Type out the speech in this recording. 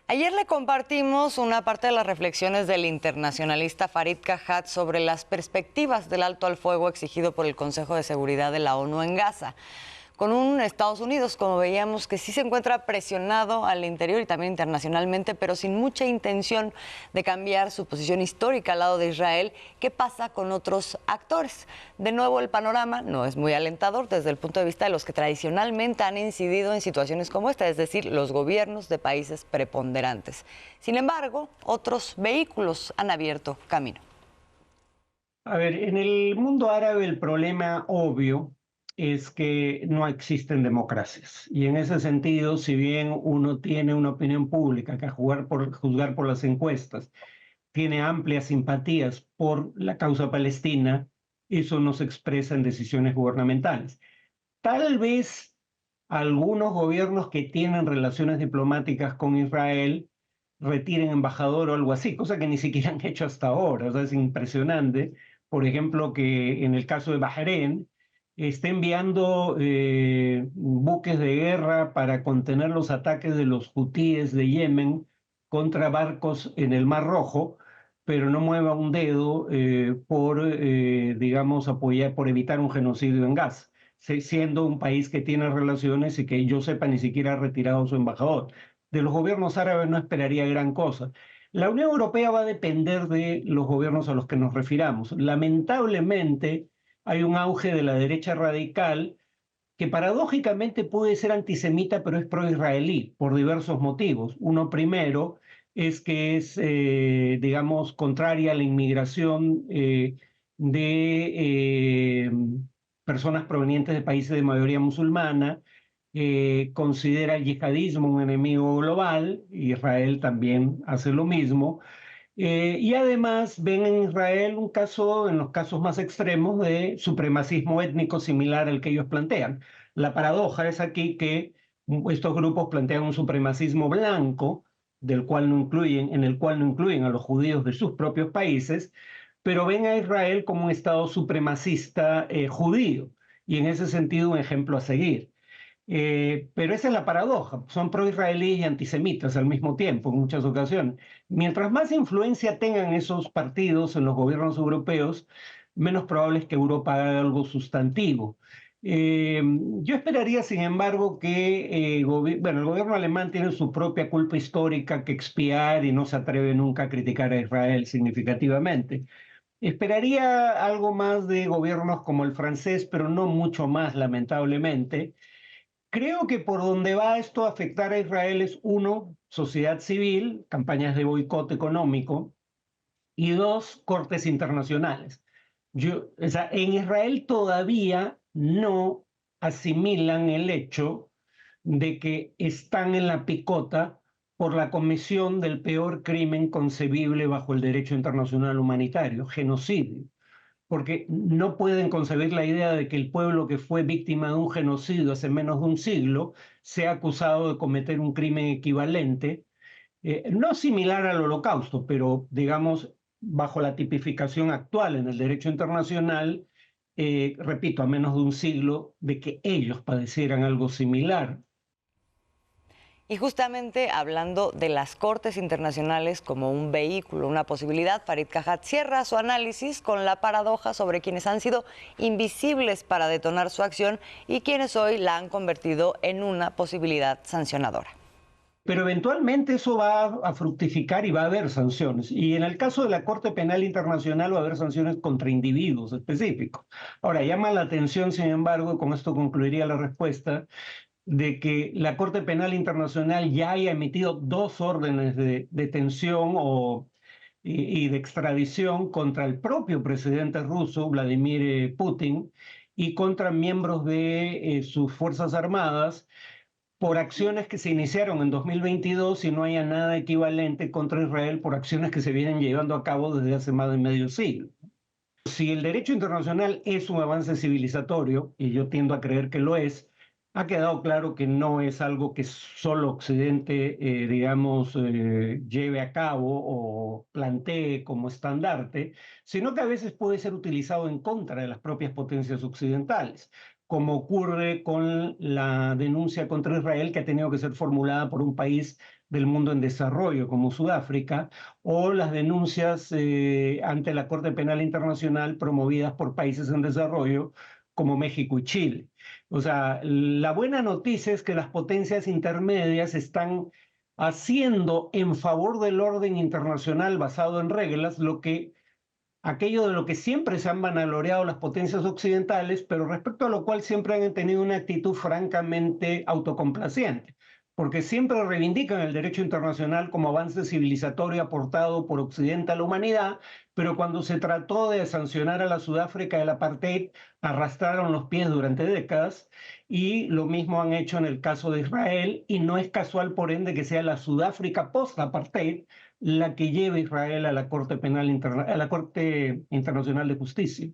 Ayer le compartimos una parte de las reflexiones del internacionalista Farid Kajat sobre las perspectivas del alto al fuego exigido por el Consejo de Seguridad de la ONU en Gaza, con un Estados Unidos, como veíamos, que sí se encuentra presionado al interior y también internacionalmente, pero sin mucha intención de cambiar su posición histórica al lado de Israel. ¿Qué pasa con otros actores? De nuevo, el panorama no es muy alentador desde el punto de vista de los que tradicionalmente han incidido en situaciones como esta, es decir, los gobiernos de países preponderantes. Sin embargo, otros vehículos han abierto camino. A ver, en el mundo árabe el problema obvio es que no existen democracias. Y en ese sentido, si bien uno tiene una opinión pública que a juzgar por las encuestas tiene amplias simpatías por la causa palestina, eso no se expresa en decisiones gubernamentales. Tal vez algunos gobiernos que tienen relaciones diplomáticas con Israel retiren embajador o algo así, cosa que ni siquiera han hecho hasta ahora. O sea, es impresionante. Por ejemplo, que en el caso de Bahrein esté enviando buques de guerra para contener los ataques de los hutíes de Yemen contra barcos en el Mar Rojo, pero no mueva un dedo digamos, apoyar, por evitar un genocidio en Gaza, siendo un país que tiene relaciones y que yo sepa ni siquiera ha retirado su embajador. De los gobiernos árabes no esperaría gran cosa. La Unión Europea va a depender de los gobiernos a los que nos refiramos. Lamentablemente, hay un auge de la derecha radical que paradójicamente puede ser antisemita, pero es pro-israelí por diversos motivos. Uno primero es que es, digamos, contraria a la inmigración de personas provenientes de países de mayoría musulmana, considera el yihadismo un enemigo global, Israel también hace lo mismo, y además ven en Israel un caso, en los casos más extremos, de supremacismo étnico similar al que ellos plantean. La paradoja es aquí que estos grupos plantean un supremacismo blanco, en el cual no incluyen a los judíos de sus propios países, pero ven a Israel como un Estado supremacista judío, y en ese sentido un ejemplo a seguir. Pero esa es la paradoja, son pro-israelíes y antisemitas al mismo tiempo en muchas ocasiones. Mientras más influencia tengan esos partidos en los gobiernos europeos, menos probable es que Europa haga algo sustantivo. Yo esperaría, sin embargo, que bueno, el gobierno alemán tiene su propia culpa histórica que expiar y no se atreve nunca a criticar a Israel significativamente. Esperaría algo más de gobiernos como el francés, pero no mucho más, lamentablemente. Creo que por donde va esto a afectar a Israel es, uno, sociedad civil, campañas de boicot económico, y dos, cortes internacionales. O sea, en Israel todavía no asimilan el hecho de que están en la picota por la comisión del peor crimen concebible bajo el derecho internacional humanitario, genocidio, porque no pueden concebir la idea de que el pueblo que fue víctima de un genocidio hace menos de un siglo sea acusado de cometer un crimen equivalente, no similar al holocausto, pero digamos bajo la tipificación actual en el derecho internacional, repito, a menos de un siglo de que ellos padecieran algo similar. Y justamente hablando de las Cortes Internacionales como un vehículo, una posibilidad, Farid Kajat cierra su análisis con la paradoja sobre quienes han sido invisibles para detonar su acción y quienes hoy la han convertido en una posibilidad sancionadora. Pero eventualmente eso va a fructificar y va a haber sanciones. Y en el caso de la Corte Penal Internacional va a haber sanciones contra individuos específicos. Ahora, llama la atención, sin embargo, con esto concluiría la respuesta, de que la Corte Penal Internacional ya haya emitido dos órdenes de detención y de extradición contra el propio presidente ruso, Vladimir Putin, y contra miembros de sus Fuerzas Armadas por acciones que se iniciaron en 2022 y no haya nada equivalente contra Israel por acciones que se vienen llevando a cabo desde hace más de medio siglo. Si el derecho internacional es un avance civilizatorio, y yo tiendo a creer que lo es, ha quedado claro que no es algo que solo Occidente, digamos, lleve a cabo o plantee como estandarte, sino que a veces puede ser utilizado en contra de las propias potencias occidentales, como ocurre con la denuncia contra Israel que ha tenido que ser formulada por un país del mundo en desarrollo, como Sudáfrica, o las denuncias ante la Corte Penal Internacional promovidas por países en desarrollo, como México y Chile. O sea, la buena noticia es que las potencias intermedias están haciendo en favor del orden internacional basado en reglas aquello de lo que siempre se han vanagloriado las potencias occidentales, pero respecto a lo cual siempre han tenido una actitud francamente autocomplaciente, porque siempre reivindican el derecho internacional como avance civilizatorio aportado por Occidente a la humanidad, pero cuando se trató de sancionar a la Sudáfrica del apartheid, arrastraron los pies durante décadas, y lo mismo han hecho en el caso de Israel, y no es casual, por ende, que sea la Sudáfrica post-apartheid la que lleva a Israel a la Corte Penal a la Corte Internacional de Justicia.